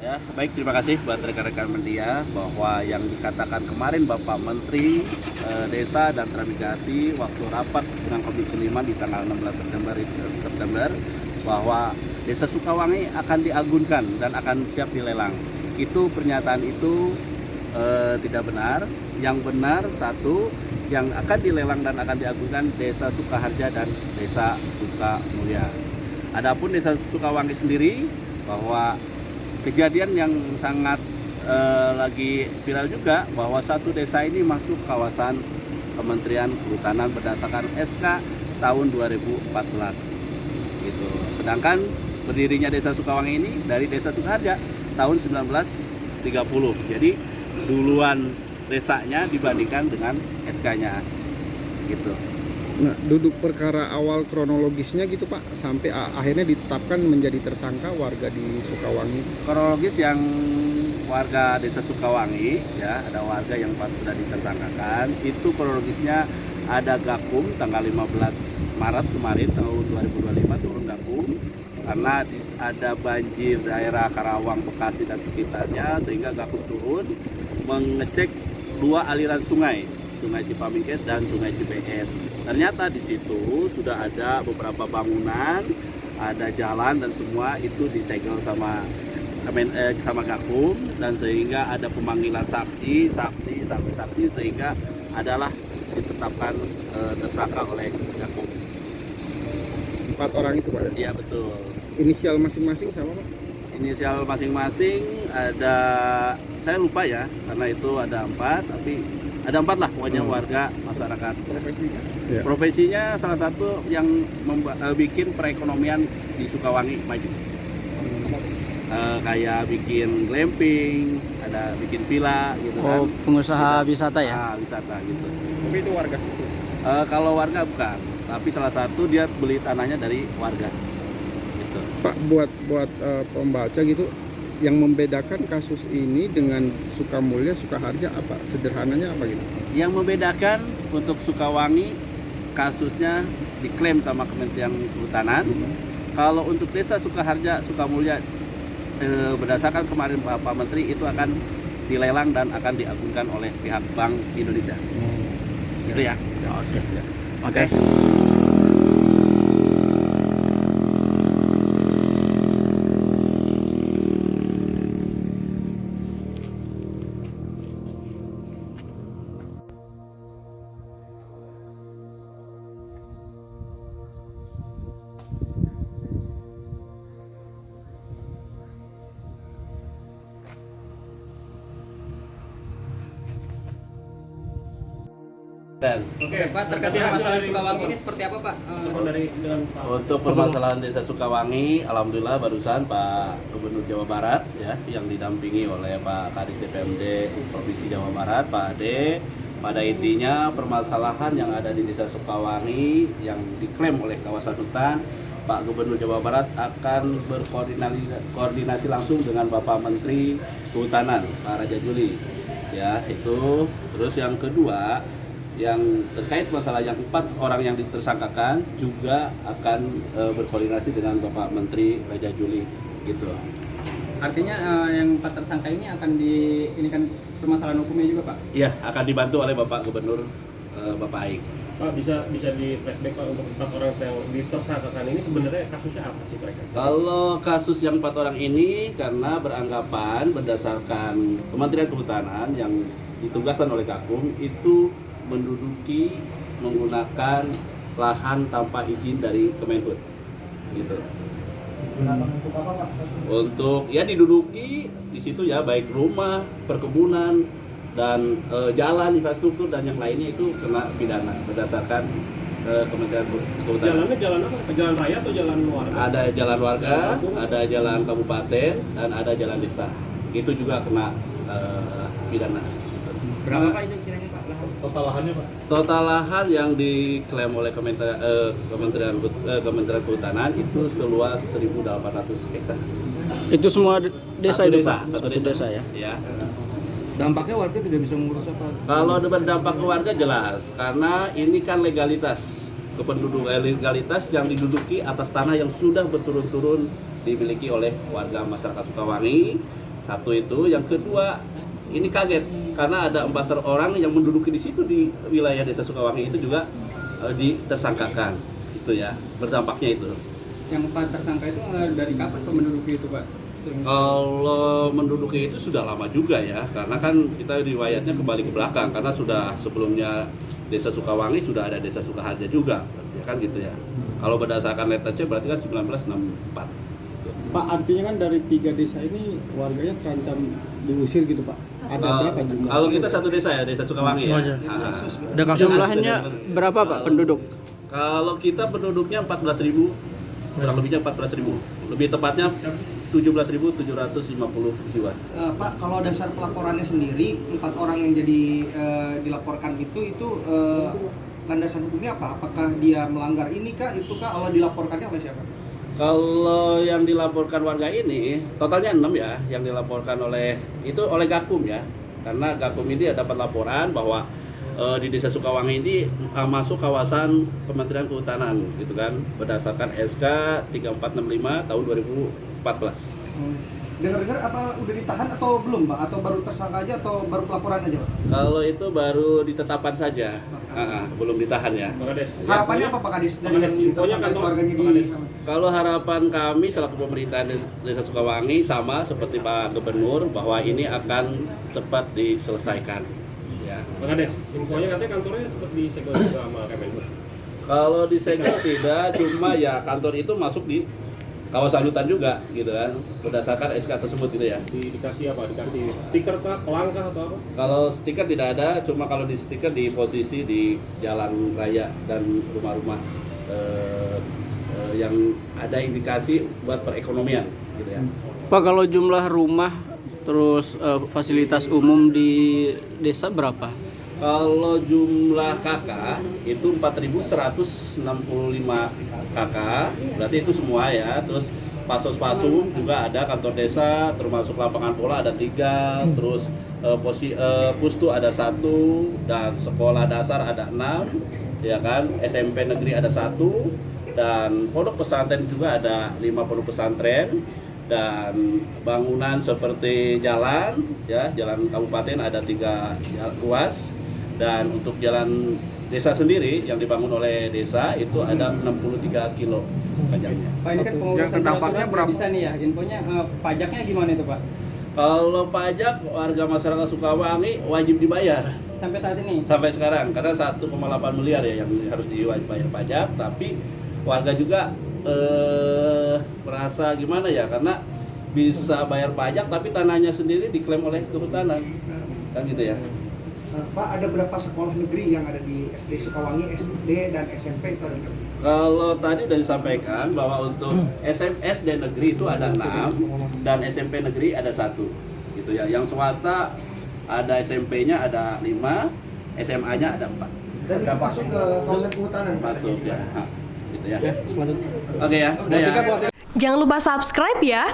Ya, baik, terima kasih buat rekan-rekan media bahwa yang dikatakan kemarin Bapak Menteri Desa dan Transmigrasi waktu rapat dengan Komisi 5 di tanggal 16 September bahwa Desa Sukawangi akan diagunkan dan akan siap dilelang. Itu pernyataan itu tidak benar. Yang benar satu, yang akan dilelang dan akan diagunkan Desa Sukaharja dan Desa Sukamulya. Adapun Desa Sukawangi sendiri, bahwa kejadian yang sangat lagi viral juga bahwa satu desa ini masuk kawasan Kementerian Kehutanan berdasarkan SK tahun 2014 gitu. Sedangkan berdirinya Desa Sukawangi ini dari Desa Sukaharja tahun 1930. Jadi duluan desanya dibandingkan dengan SK-nya gitu. Nah, duduk perkara awal kronologisnya gitu Pak, sampai akhirnya ditetapkan menjadi tersangka warga di Sukawangi. Kronologis yang warga Desa Sukawangi, ya, ada warga yang sudah ditersangkakan. Itu kronologisnya ada Gakum tanggal 15 Maret kemarin tahun 2025 turun Gakum karena ada banjir daerah Karawang, Bekasi dan sekitarnya, sehingga Gakum turun mengecek dua aliran sungai, Sungai Cipamingkes dan Sungai Cibeet. Ternyata di situ sudah ada beberapa bangunan, ada jalan dan semua itu disegel sama Gakum, dan sehingga ada pemanggilan saksi sehingga adalah ditetapkan tersangka oleh Gakum. 4 orang itu Pak? Iya betul. Inisial masing-masing sama Pak? Inisial masing-masing ada, saya lupa ya, karena itu ada 4, tapi ada 4 lah pokoknya warga masyarakat. Profesinya? Ya. Profesinya salah satu yang bikin perekonomian di Sukawangi maju. Kayak bikin glamping, ada bikin villa gitu kan. Oh, pengusaha wisata ya? Wisata gitu. Tapi itu warga situ? Kalau warga bukan, tapi salah satu dia beli tanahnya dari warga. Gitu. Pak, buat pembaca gitu, yang membedakan kasus ini dengan Sukamulya, Sukaharja apa? Sederhananya apa gitu? Yang membedakan untuk Sukawangi kasusnya diklaim sama Kementerian Kehutanan. Kalau untuk Desa Sukaharja, Sukamulya berdasarkan kemarin Pak Menteri itu akan dilelang dan akan diagungkan oleh pihak Bank Indonesia. Itu ya. Siap. Oke. Oke Pak, terkait masalah Sukawangi ini seperti apa Pak? Untuk permasalahan Desa Sukawangi, alhamdulillah barusan Pak Gubernur Jawa Barat ya, yang didampingi oleh Pak Kadis DPMD Provinsi Jawa Barat, Pak Ade. Pada intinya permasalahan yang ada di Desa Sukawangi yang diklaim oleh kawasan hutan, Pak Gubernur Jawa Barat akan berkoordinasi langsung dengan Bapak Menteri Kehutanan, Pak Raja Juli. Ya, itu. Terus yang kedua, yang terkait masalah yang 4 orang yang ditersangkakan juga akan berkoordinasi dengan Bapak Menteri Raja Juli gitu. Artinya yang 4 tersangka ini akan ini kan permasalahan hukumnya juga Pak? Iya, akan dibantu oleh Bapak Gubernur Bapak Aik. Pak, bisa di flashback Pak untuk 4 orang yang ditersangkakan ini sebenarnya kasusnya apa sih mereka? Kalau kasus yang 4 orang ini karena beranggapan berdasarkan Kementerian Kehutanan yang ditugaskan oleh Gakum itu menduduki menggunakan lahan tanpa izin dari Kemenhut gitu. Untuk ya diduduki di situ ya, baik rumah, perkebunan dan jalan, infrastruktur dan yang lainnya itu kena pidana berdasarkan Kementerian Kehutanan. Jalannya jalan apa? Jalan raya atau jalan warga? Ada jalan warga, ada jalan kabupaten dan ada jalan desa. Itu juga kena pidana. Berapa Pak itu kiranya Pak lahan? Total lahannya Pak? Total lahan yang diklaim oleh Kementerian Kehutanan itu seluas 1.800 hektar. Itu semua desa Satu itu desa, Pak? satu desa ya. Dampaknya warga tidak bisa mengurus apa? Kalau berdampak ke warga jelas, karena ini kan legalitas legalitas yang diduduki atas tanah yang sudah berturun-turun dimiliki oleh warga masyarakat Sukawangi. Satu itu, yang kedua ini kaget karena ada 4 orang yang menduduki di situ di wilayah desa Sukawangi itu juga ditersangkakan, gitu ya. Berdampaknya itu. Yang 4 tersangka itu dari kapan Pak menduduki itu Pak? Kalau menduduki itu sudah lama juga ya, karena kan kita riwayatnya kembali ke belakang, karena sudah sebelumnya desa Sukawangi sudah ada desa Sukaharja juga, ya kan gitu ya. Kalau berdasarkan letter C berarti kan 1964. Pak, artinya kan dari 3 desa ini warganya terancam diusir gitu Pak. Ada berapa jumlah? Kalau kita satu desa ya, desa Sukawangi ya. Ada jumlahnya berapa Pak penduduk? Kalau kita penduduknya 14.000, kurang lebihnya 14.000. Lebih tepatnya 17.750 jiwa. Pak, kalau dasar pelaporannya sendiri 4 orang yang jadi dilaporkan itu landasan hukumnya apa? Apakah dia melanggar ini kah, itu kah? Kalau dilaporkannya oleh siapa? Kalau yang dilaporkan warga ini totalnya 6 ya, yang dilaporkan oleh Gakum ya. Karena Gakum ini dapat laporan bahwa di desa Sukawangi ini masuk kawasan Kementerian Kehutanan gitu kan, berdasarkan SK 3465 tahun 2014. Dengar-dengar apa udah ditahan atau belum Pak? Atau baru tersangka aja atau baru pelaporan aja Pak? Kalau itu baru ditetapkan saja, belum ditahan ya. Pak Kades. Harapannya apa Pak Kadis dari yang infonya ditersangka kantor keluarganya Pak di... Kades. Kalau harapan kami selaku pemerintahan Desa Sukawangi sama seperti Pak Gubernur bahwa ini akan cepat diselesaikan. Ya. Pak Kades, infonya katanya kantornya seperti disegel juga sama Kemenhub. Kalau disegel tidak, cuma ya kantor itu masuk di kawasan hutan juga gitu kan, berdasarkan SK tersebut gitu ya. Dikasih apa? Dikasih stiker kah, pelangkah atau apa? Kalau stiker tidak ada, cuma kalau di stiker di posisi di jalan raya dan rumah-rumah yang ada indikasi buat perekonomian gitu ya. Pak, kalau jumlah rumah terus fasilitas umum di desa berapa? Kalau jumlah KK itu 4.165 KK, berarti itu semua ya. Terus pasos-pasum juga ada, kantor desa, termasuk lapangan bola ada 3, terus pustu ada 1, dan sekolah dasar ada 6, ya kan. SMP negeri ada 1, dan pondok pesantren juga ada 5 pondok pesantren. Dan bangunan seperti jalan, ya, jalan kabupaten ada 3 ruas. Dan untuk jalan desa sendiri yang dibangun oleh desa itu ada 63 kilo panjangnya. Pak, ini kan pengurusan dampaknya surat berapa? bisa nih ya, infonya pajaknya gimana itu Pak? Kalau pajak warga masyarakat Sukawangi wajib dibayar Sampai saat ini? sampai sekarang, karena 1,8 miliar ya yang harus diwajibkan pajak. Tapi warga juga merasa gimana ya, karena bisa bayar pajak tapi tanahnya sendiri diklaim oleh kehutanan, kan gitu ya. Pak, ada berapa sekolah negeri yang ada di SD Sukawangi, SD dan SMP itu ada? Kalau tadi sudah disampaikan bahwa untuk SD negeri itu ada 6 dan SMP negeri ada 1 gitu ya. Yang swasta ada SMP-nya ada 5, SMA-nya ada 4. Dan itu masuk ke kawasan kehutanan? Masuk ya. Nah, gitu ya. Oke ya. Udah ya. Jangan lupa subscribe ya.